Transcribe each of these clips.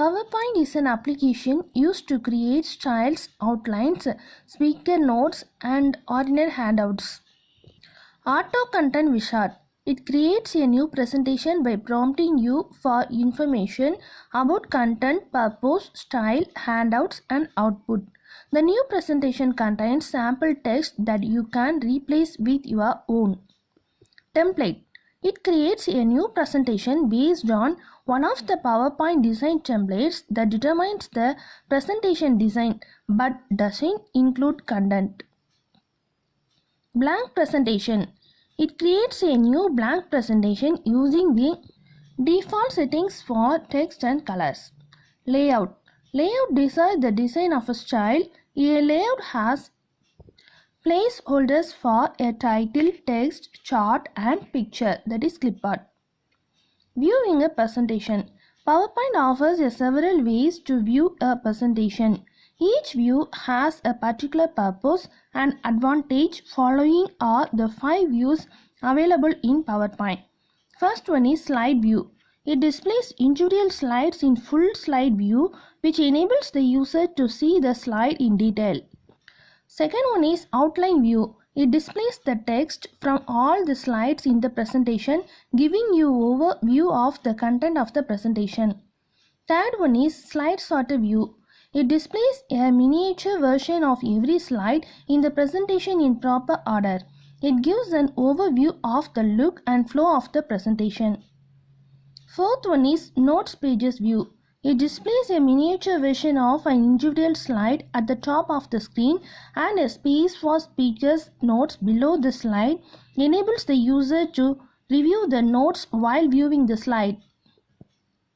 PowerPoint is an application used to create styles, outlines, speaker notes, and ordinary handouts. Auto Content Wizard. It creates a new presentation by prompting you for information about content, purpose, style, handouts, and output. The new presentation contains sample text that you can replace with your own. Template. It creates a new presentation based on one of the PowerPoint design templates that determines the presentation design but doesn't include content. Blank presentation. It creates a new blank presentation using the default settings for text and colors. Layout. Layout decides the design of a style. A layout has placeholders for a title, text, chart, and picture, that is clipart. Viewing a presentation. PowerPoint offers several ways to view a presentation. Each view has a particular purpose and advantage. Following are the 5 views available in PowerPoint. First one is slide view. It displays individual slides in full slide view, which enables the user to see the slide in detail. Second one is outline view. It displays the text from all the slides in the presentation, giving you overview of the content of the presentation. Third one is slide sorter view. It displays a miniature version of every slide in the presentation in proper order. It gives an overview of the look and flow of the presentation. Fourth one is notes pages view. It displays a miniature version of an individual slide at the top of the screen and a space for speakers' notes below the slide. Enables the user to review the notes while viewing the slide.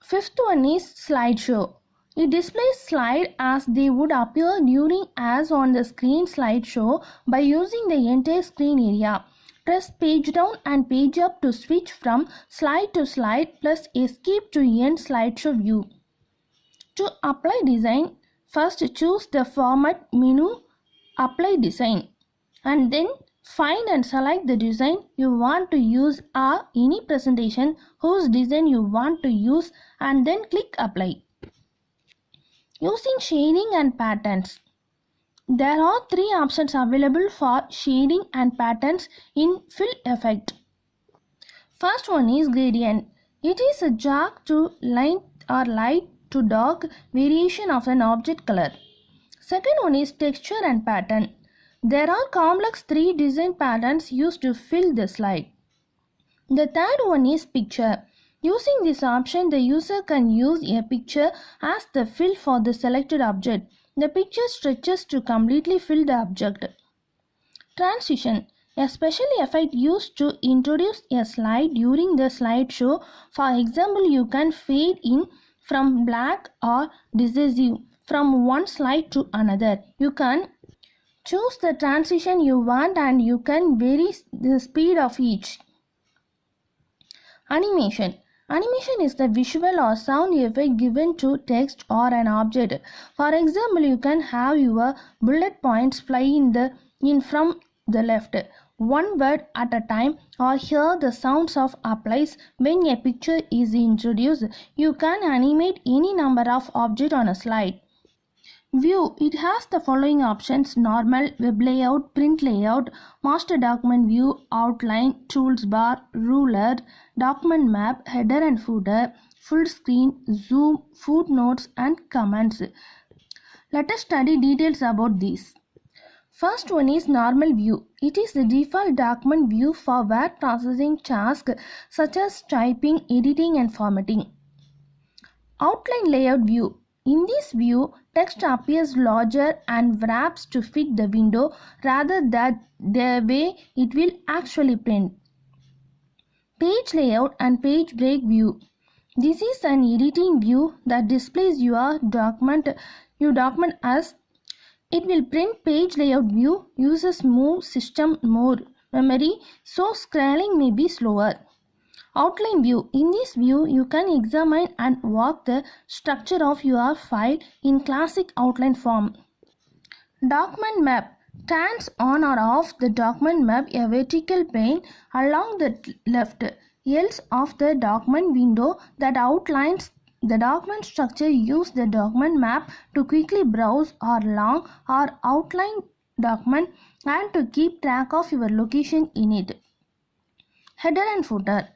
Fifth one is slideshow. It displays slides as they would appear during as on the screen slideshow by using the entire screen area. Press page down and page up to switch from slide to slide, plus escape to end slideshow view. To apply design, first choose the format menu, apply design, and then find and select the design you want to use or any presentation whose design you want to use, and then click apply. Using shading and patterns. There are 3 options available for shading and patterns in Fill Effect. First one is gradient. It is a dark to light or light to dark variation of an object color. Second one is texture and pattern. There are complex 3 design patterns used to fill the slide. The third one is picture. Using this option, the user can use a picture as the fill for the selected object. The picture stretches to completely fill the object. Transition. A special effect used to introduce a slide during the slideshow. For example, you can fade in from black or decisive from one slide to another. You can choose the transition you want and you can vary the speed of each. Animation. Animation is the visual or sound effect given to text or an object. For example, you can have your bullet points fly in from the left, one word at a time, or hear the sounds of applies when a picture is introduced. You can animate any number of objects on a slide. View. It has the following options: normal, web layout, print layout, master document view, outline, tools bar, ruler, document map, header and footer, full screen, zoom, footnotes and comments. Let us study details about these. First one is normal view. It is the default document view for word processing tasks such as typing, editing and formatting. Outline layout view. In this view, text appears larger and wraps to fit the window rather than the way it will actually print. Page layout and page break view. This is an editing view that displays your document as it will print. Page layout view uses more system more memory, so scrolling may be slower. Outline view. In this view, you can examine and work the structure of your file in classic outline form. Document map. Turns on or off the document map a vertical pane along the left edge of the document window that outlines The document structure uses the document map to quickly browse or long or outline document and to keep track of your location in it. Header and footer.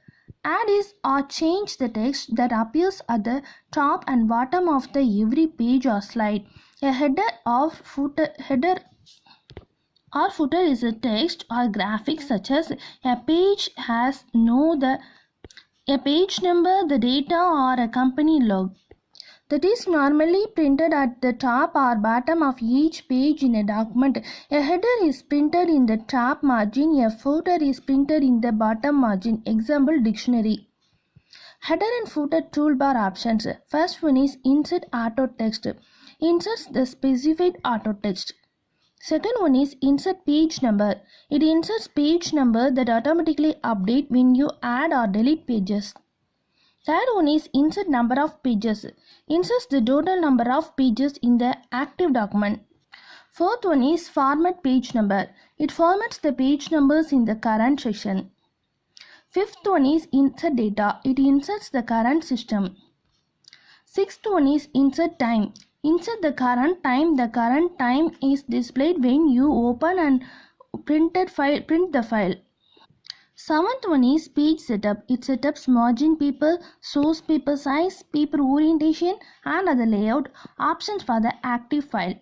Add is or change the text that appears at the top and bottom of the every page or slide. A header or footer is a text or graphic such as a page has a page number, the data, or a company log. That is normally printed at the top or bottom of each page in a document. A header is printed in the top margin, a footer is printed in the bottom margin. Example, dictionary. Header and footer toolbar options. First one is insert auto text. Inserts the specified auto text. Second one is insert page number. It inserts page number that automatically update when you add or delete pages. Third one is insert number of pages. Inserts the total number of pages in the active document. Fourth one is format page number. It formats the page numbers in the current section. Fifth one is insert data. It inserts the current system. Sixth one is insert time. Insert the current time. The current time is displayed when you open and print the file. Seventh one is page setup. It setups margin paper, source paper size, paper orientation and other layout options for the active file.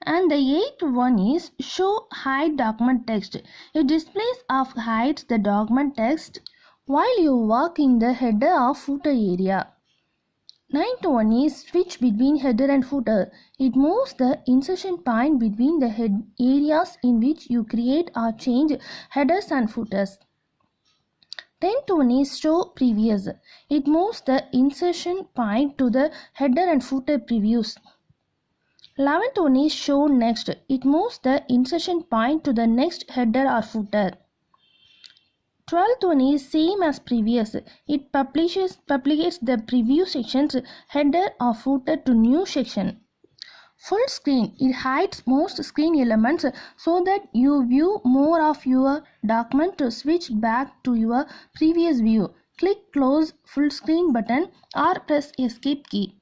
And the eighth one is show hide document text. It displays or hides the document text while you work in the header or footer area. Ninth one is switch between header and footer. It moves the insertion point between the areas in which you create or change headers and footers. 10th one is show previous. It moves the insertion point to the header and footer previews. 11th one is show next. It moves the insertion point to the next header or footer. 12th one is same as previous. It publicates the preview section's header or footer to new section. Full screen. It hides most screen elements so that you view more of your document. To switch back to your previous view, click close full screen button or press escape key.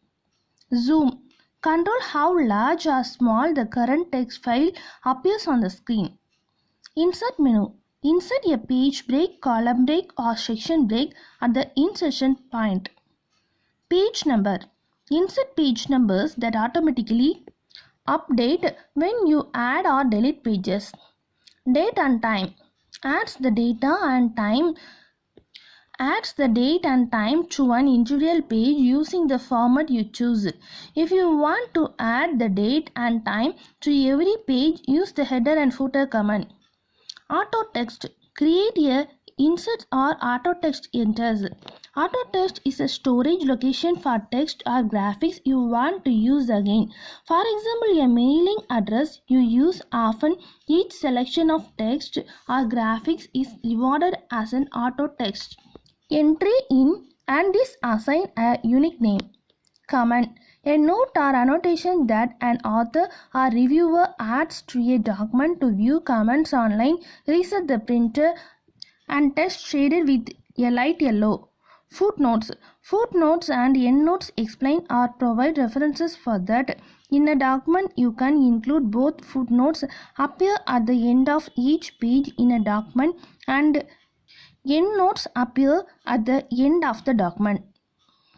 Zoom. Control how large or small the current text file appears on the screen. Insert menu. Insert a page break, column break or section break at the insertion point. Page number. Insert page numbers that automatically update when you add or delete pages. Date and time. Adds the date and time to an individual page using the format you choose. If you want to add the date and time to every page, use the header and footer command. Auto text. Create a insert or auto text enters. Auto text is a storage location for text or graphics you want to use again. For example, a mailing address you use often. Each selection of text or graphics is rewarded as an auto text. Entry in and is assigned a unique name. Comment. A note or annotation that an author or reviewer adds to a document to view comments online. Reset the printer and text shaded with a light yellow. Footnotes. Footnotes and endnotes explain or provide references for that. In a document, you can include both. Footnotes appear at the end of each page in a document and endnotes appear at the end of the document.